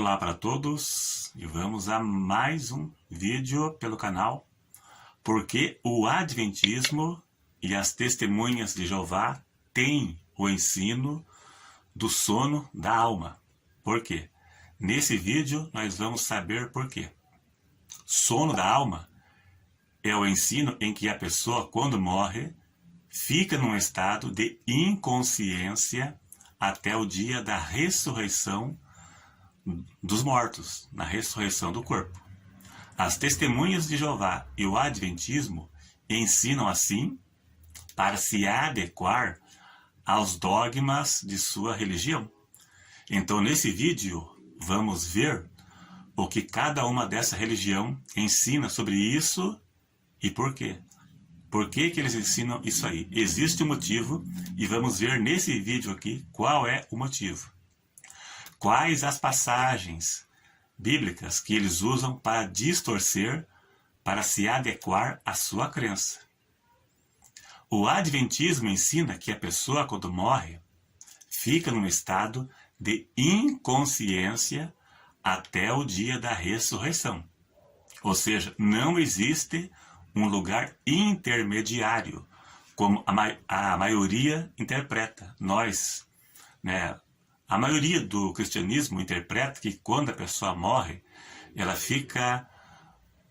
Olá para todos e vamos a mais um vídeo pelo canal Porque o Adventismo e as Testemunhas de Jeová têm o ensino do sono da alma. Por quê? Nesse vídeo nós vamos saber por quê. Sono da alma é o ensino em que a pessoa, quando morre, fica num estado de inconsciência até o dia da ressurreição dos mortos, na ressurreição do corpo. As Testemunhas de Jeová e o Adventismo ensinam assim para se adequar aos dogmas de sua religião. Então, nesse vídeo, vamos ver o que cada uma dessa religião ensina sobre isso e por quê. Por que eles ensinam isso aí? Existe um motivo e vamos ver nesse vídeo aqui qual é o motivo. Quais as passagens bíblicas que eles usam para distorcer, para se adequar à sua crença. O Adventismo ensina que a pessoa, quando morre, fica num estado de inconsciência até o dia da ressurreição. Ou seja, não existe um lugar intermediário, como a maioria interpreta. A maioria do cristianismo interpreta que quando a pessoa morre, ela fica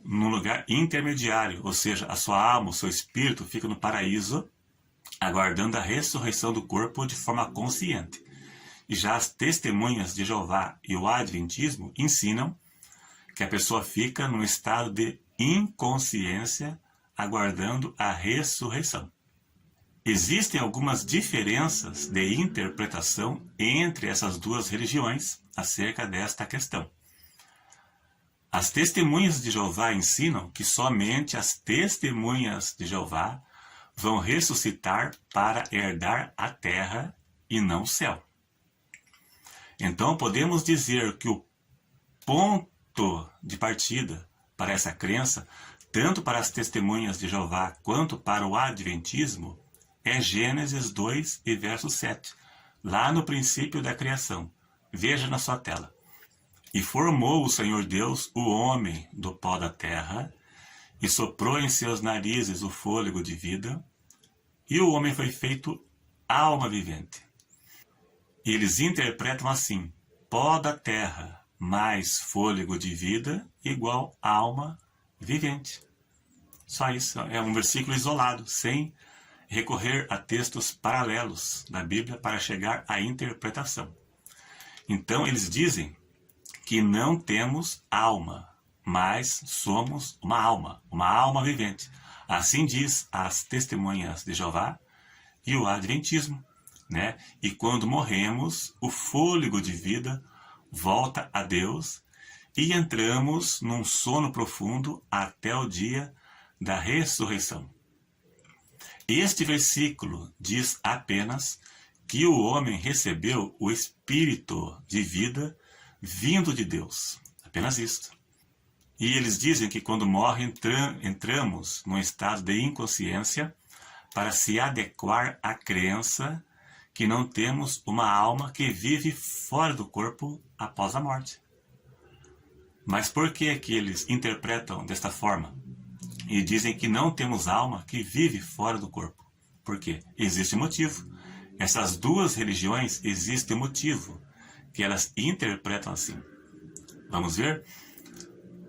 num lugar intermediário, ou seja, a sua alma, o seu espírito fica no paraíso, aguardando a ressurreição do corpo de forma consciente. E já as Testemunhas de Jeová e o Adventismo ensinam que a pessoa fica num estado de inconsciência, aguardando a ressurreição. Existem algumas diferenças de interpretação entre essas duas religiões acerca desta questão. As Testemunhas de Jeová ensinam que somente as Testemunhas de Jeová vão ressuscitar para herdar a terra e não o céu. Então podemos dizer que o ponto de partida para essa crença, tanto para as Testemunhas de Jeová quanto para o Adventismo, é Gênesis 2 e verso 7, lá no princípio da criação. Veja na sua tela. E formou o Senhor Deus o homem do pó da terra, e soprou em seus narizes o fôlego de vida, e o homem foi feito alma vivente. E eles interpretam assim: pó da terra mais fôlego de vida igual alma vivente. Só isso, é um versículo isolado, sem recorrer a textos paralelos da Bíblia para chegar à interpretação. Então eles dizem que não temos alma, mas somos uma alma vivente. Assim diz as Testemunhas de Jeová e o Adventismo, E quando morremos, o fôlego de vida volta a Deus e entramos num sono profundo até o dia da ressurreição. Este versículo diz apenas que o homem recebeu o Espírito de vida vindo de Deus. Apenas isto. E eles dizem que quando morre, entramos num estado de inconsciência para se adequar à crença que não temos uma alma que vive fora do corpo após a morte. Mas por que eles interpretam desta forma? E dizem que não temos alma que vive fora do corpo. Por quê? Existe motivo. Essas duas religiões existem motivo que elas interpretam assim. Vamos ver?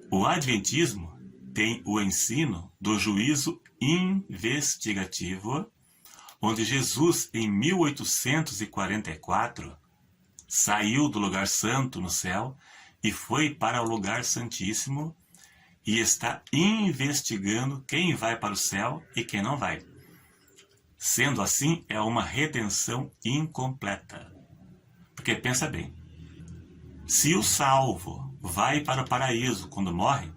O Adventismo tem o ensino do juízo investigativo, onde Jesus, em 1844, saiu do lugar santo no céu e foi para o lugar santíssimo e está investigando quem vai para o céu e quem não vai. Sendo assim, é uma redenção incompleta. Porque pensa bem, se o salvo vai para o paraíso quando morre,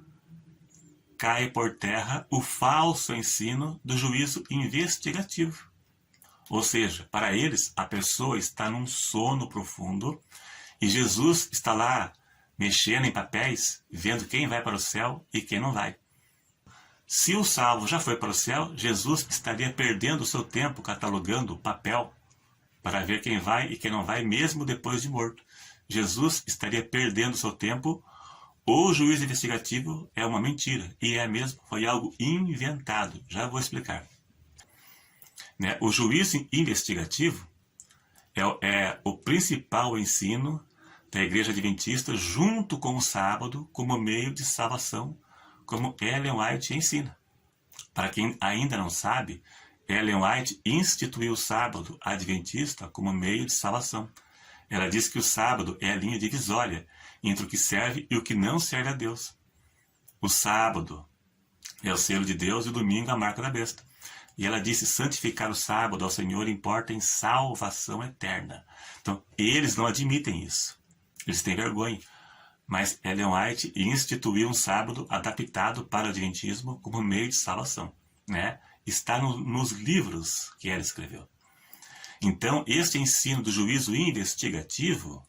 cai por terra o falso ensino do juízo investigativo. Ou seja, para eles, a pessoa está num sono profundo e Jesus está lá mexendo em papéis, vendo quem vai para o céu e quem não vai. Se o salvo já foi para o céu, Jesus estaria perdendo o seu tempo catalogando o papel para ver quem vai e quem não vai, mesmo depois de morto. Jesus estaria perdendo seu tempo, ou o juízo investigativo é uma mentira. E é mesmo, foi algo inventado. Já vou explicar. Né? O juízo investigativo é o principal ensino da Igreja Adventista junto com o sábado como meio de salvação, como Ellen White ensina. Para quem ainda não sabe, Ellen White instituiu o sábado adventista como meio de salvação. Ela diz que o sábado é a linha divisória entre o que serve e o que não serve a Deus. O sábado é o selo de Deus e o domingo a marca da besta. E ela disse: santificar o sábado ao Senhor importa em salvação eterna. Então, eles não admitem isso. Eles têm vergonha. Mas Ellen White instituiu um sábado adaptado para o adventismo como meio de salvação. Né? Está nos livros que ela escreveu. Então, este ensino do juízo investigativo,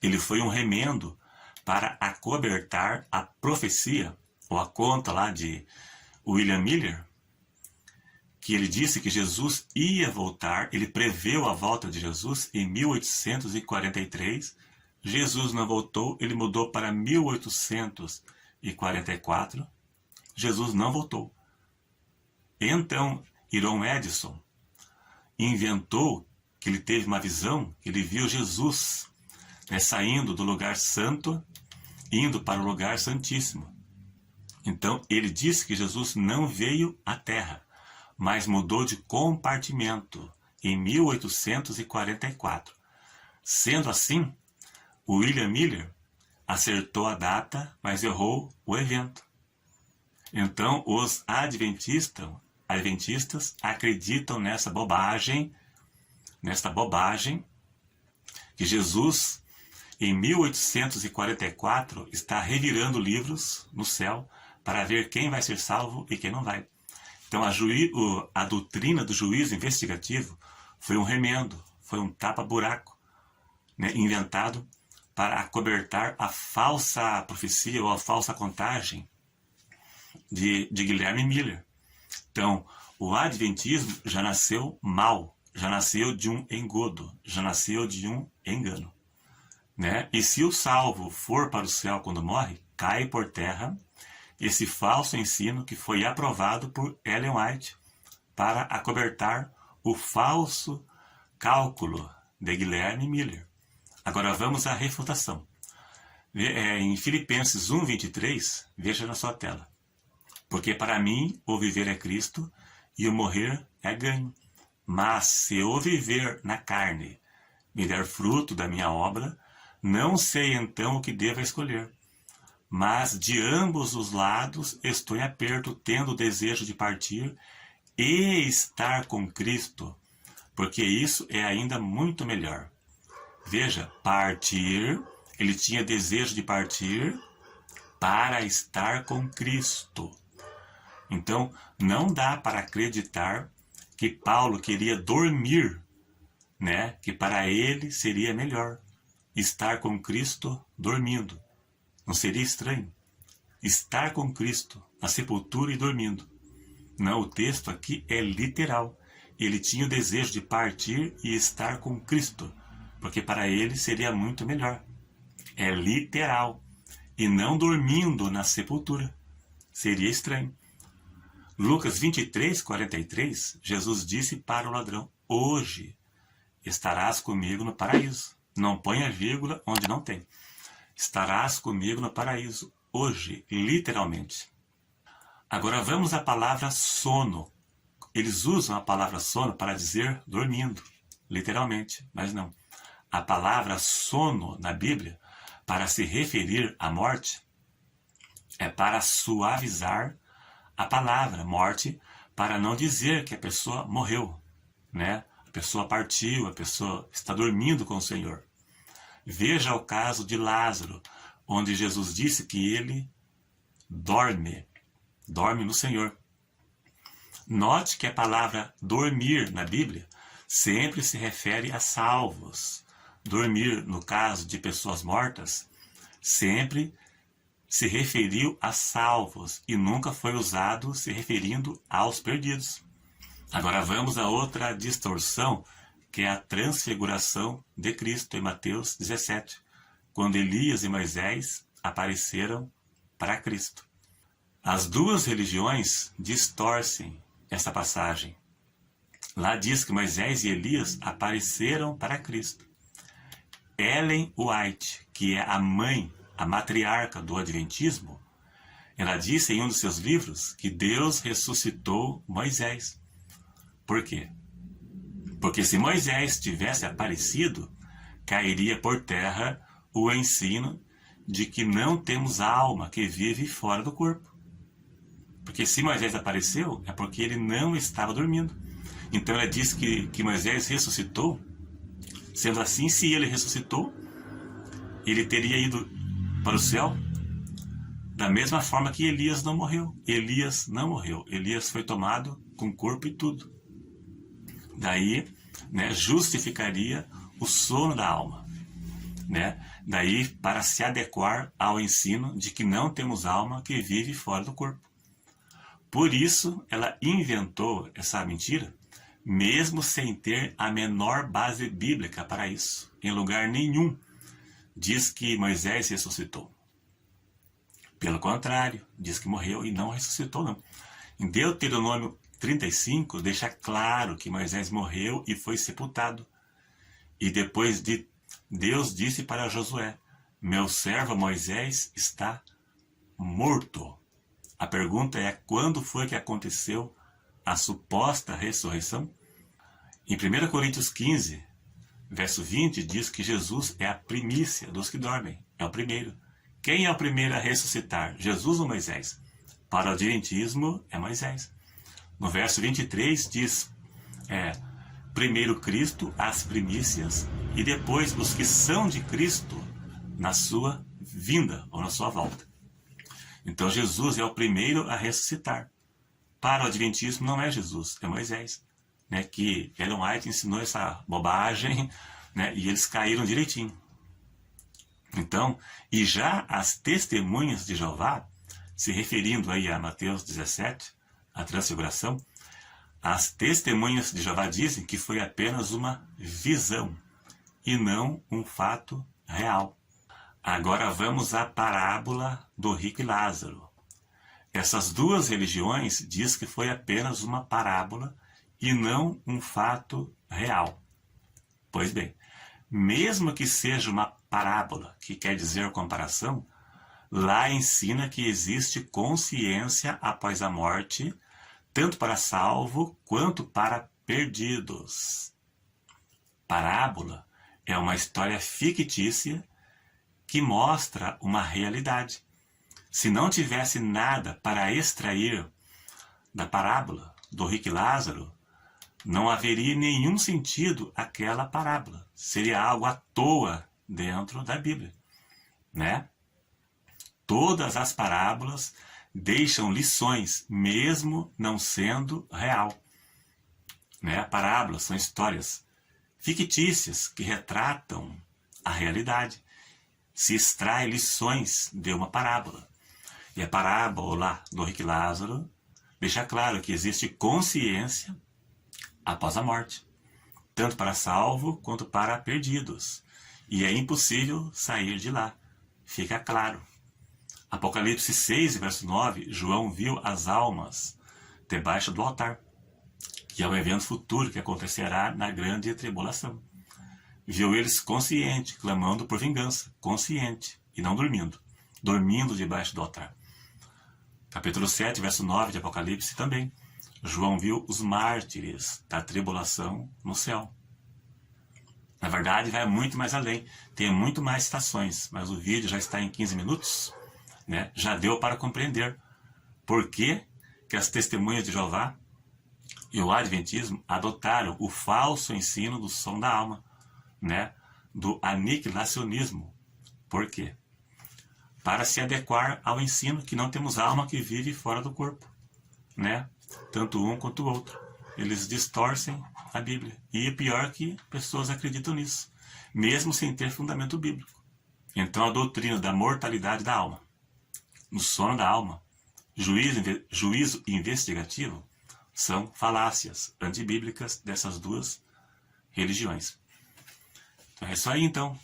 ele foi um remendo para acobertar a profecia, ou a conta lá de William Miller, que ele disse que Jesus ia voltar, ele preveu a volta de Jesus em 1843, Jesus não voltou, ele mudou para 1844, Jesus não voltou. Então, Irão Edison inventou que ele teve uma visão, que ele viu Jesus saindo do lugar santo, indo para o lugar santíssimo. Então, ele disse que Jesus não veio à terra, mas mudou de compartimento em 1844. Sendo assim, William Miller acertou a data, mas errou o evento. Então, os adventistas acreditam nessa bobagem que Jesus, em 1844, está revirando livros no céu para ver quem vai ser salvo e quem não vai. Então, a doutrina do juízo investigativo foi um remendo, foi um tapa-buraco, né, inventado para acobertar a falsa profecia ou a falsa contagem de Guilherme Miller. Então, o adventismo já nasceu mal, já nasceu de um engodo, já nasceu de um engano. Né? E se o salvo for para o céu quando morre, cai por terra esse falso ensino que foi aprovado por Ellen White para acobertar o falso cálculo de Guilherme Miller. Agora vamos à refutação. Em Filipenses 1:23, veja na sua tela. Porque para mim o viver é Cristo e o morrer é ganho. Mas se eu viver na carne me der fruto da minha obra, não sei então o que devo escolher. Mas de ambos os lados estou em aperto, tendo o desejo de partir e estar com Cristo, porque isso é ainda muito melhor. Veja, partir, ele tinha desejo de partir para estar com Cristo. Então, não dá para acreditar que Paulo queria dormir, né? Que para ele seria melhor estar com Cristo dormindo. Não seria estranho? Estar com Cristo na sepultura e dormindo. Não, o texto aqui é literal. Ele tinha o desejo de partir e estar com Cristo, porque para ele seria muito melhor. É literal. E não dormindo na sepultura. Seria estranho. Lucas 23:43, Jesus disse para o ladrão: hoje estarás comigo no paraíso. Não ponha vírgula onde não tem. Estarás comigo no paraíso. Hoje, literalmente. Agora vamos à palavra sono. Eles usam a palavra sono para dizer dormindo, literalmente, mas não. A palavra sono na Bíblia, para se referir à morte, é para suavizar a palavra morte, para não dizer que a pessoa morreu, né? A pessoa partiu, a pessoa está dormindo com o Senhor. Veja o caso de Lázaro, onde Jesus disse que ele dorme no Senhor. Note que a palavra dormir na Bíblia sempre se refere a salvos. Dormir, no caso de pessoas mortas, sempre se referiu a salvos e nunca foi usado se referindo aos perdidos. Agora vamos a outra distorção, que é a transfiguração de Cristo em Mateus 17. quando Elias e Moisés apareceram para Cristo. As duas religiões distorcem essa passagem. Lá diz que Moisés e Elias apareceram para Cristo. Ellen White, que é a mãe, a matriarca do Adventismo, ela disse em um dos seus livros que Deus ressuscitou Moisés. Por quê? Porque se Moisés tivesse aparecido, cairia por terra o ensino de que não temos alma que vive fora do corpo. Porque se Moisés apareceu, é porque ele não estava dormindo. Então ela diz que Moisés ressuscitou. Sendo assim, se ele ressuscitou, ele teria ido para o céu da mesma forma que Elias não morreu. Elias não morreu. Elias foi tomado com corpo e tudo. Daí, justificaria o sono da alma. Daí, para se adequar ao ensino de que não temos alma que vive fora do corpo. Por isso, ela inventou essa mentira, mesmo sem ter a menor base bíblica para isso. Em lugar nenhum diz que Moisés ressuscitou. Pelo contrário, diz que morreu e não ressuscitou, não. Em Deuteronômio 35, deixa claro que Moisés morreu e foi sepultado. E depois Deus disse para Josué: meu servo Moisés está morto. A pergunta é: quando foi que aconteceu a suposta ressurreição? Em 1 Coríntios 15, verso 20, diz que Jesus é a primícia dos que dormem. É o primeiro. Quem é o primeiro a ressuscitar? Jesus ou Moisés? Para o adventismo, é Moisés. No verso 23 diz, primeiro Cristo, as primícias, e depois os que são de Cristo na sua vinda ou na sua volta. Então Jesus é o primeiro a ressuscitar. Para o adventismo não é Jesus, é Moisés. Que Ellen White ensinou essa bobagem, e eles caíram direitinho. Então, e já as testemunhas de Jeová, se referindo aí a Mateus 17, a transfiguração, as testemunhas de Jeová dizem que foi apenas uma visão e não um fato real. Agora vamos à parábola do rico e Lázaro. Essas duas religiões dizem que foi apenas uma parábola e não um fato real. Pois bem, mesmo que seja uma parábola, que quer dizer comparação, lá ensina que existe consciência após a morte, tanto para salvo quanto para perdidos. Parábola é uma história fictícia que mostra uma realidade. Se não tivesse nada para extrair da parábola do rico e Lázaro, não haveria nenhum sentido aquela parábola. Seria algo à toa dentro da Bíblia. Todas as parábolas deixam lições, mesmo não sendo real. Parábolas são histórias fictícias que retratam a realidade. Se extrai lições de uma parábola. E a parábola do rico e Lázaro deixa claro que existe consciência após a morte, tanto para salvo quanto para perdidos. E é impossível sair de lá. Fica claro. Apocalipse 6, verso 9, João viu as almas debaixo do altar, que é um evento futuro que acontecerá na grande tribulação. Viu eles consciente, clamando por vingança, consciente, e não dormindo debaixo do altar. Capítulo 7, verso 9 de Apocalipse também. João viu os mártires da tribulação no céu. Na verdade, vai muito mais além. Tem muito mais citações, mas o vídeo já está em 15 minutos. Já deu para compreender por que as testemunhas de Jeová e o Adventismo adotaram o falso ensino do som da alma, do aniquilacionismo. Por quê? Para se adequar ao ensino que não temos alma que vive fora do corpo. Tanto um quanto o outro. Eles distorcem a Bíblia. E o pior é que pessoas acreditam nisso, mesmo sem ter fundamento bíblico. Então a doutrina da mortalidade da alma, no sono da alma, juízo investigativo, são falácias antibíblicas dessas duas religiões. Então é isso aí, então.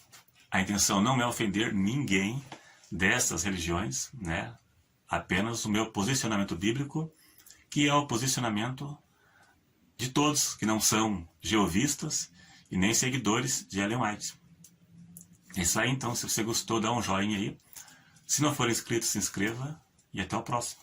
A intenção não é ofender ninguém dessas religiões, né? Apenas o meu posicionamento bíblico, que é o posicionamento de todos que não são jeovistas e nem seguidores de Ellen White. É isso aí, então. Se você gostou, dá um joinha aí. Se não for inscrito, se inscreva e até o próximo.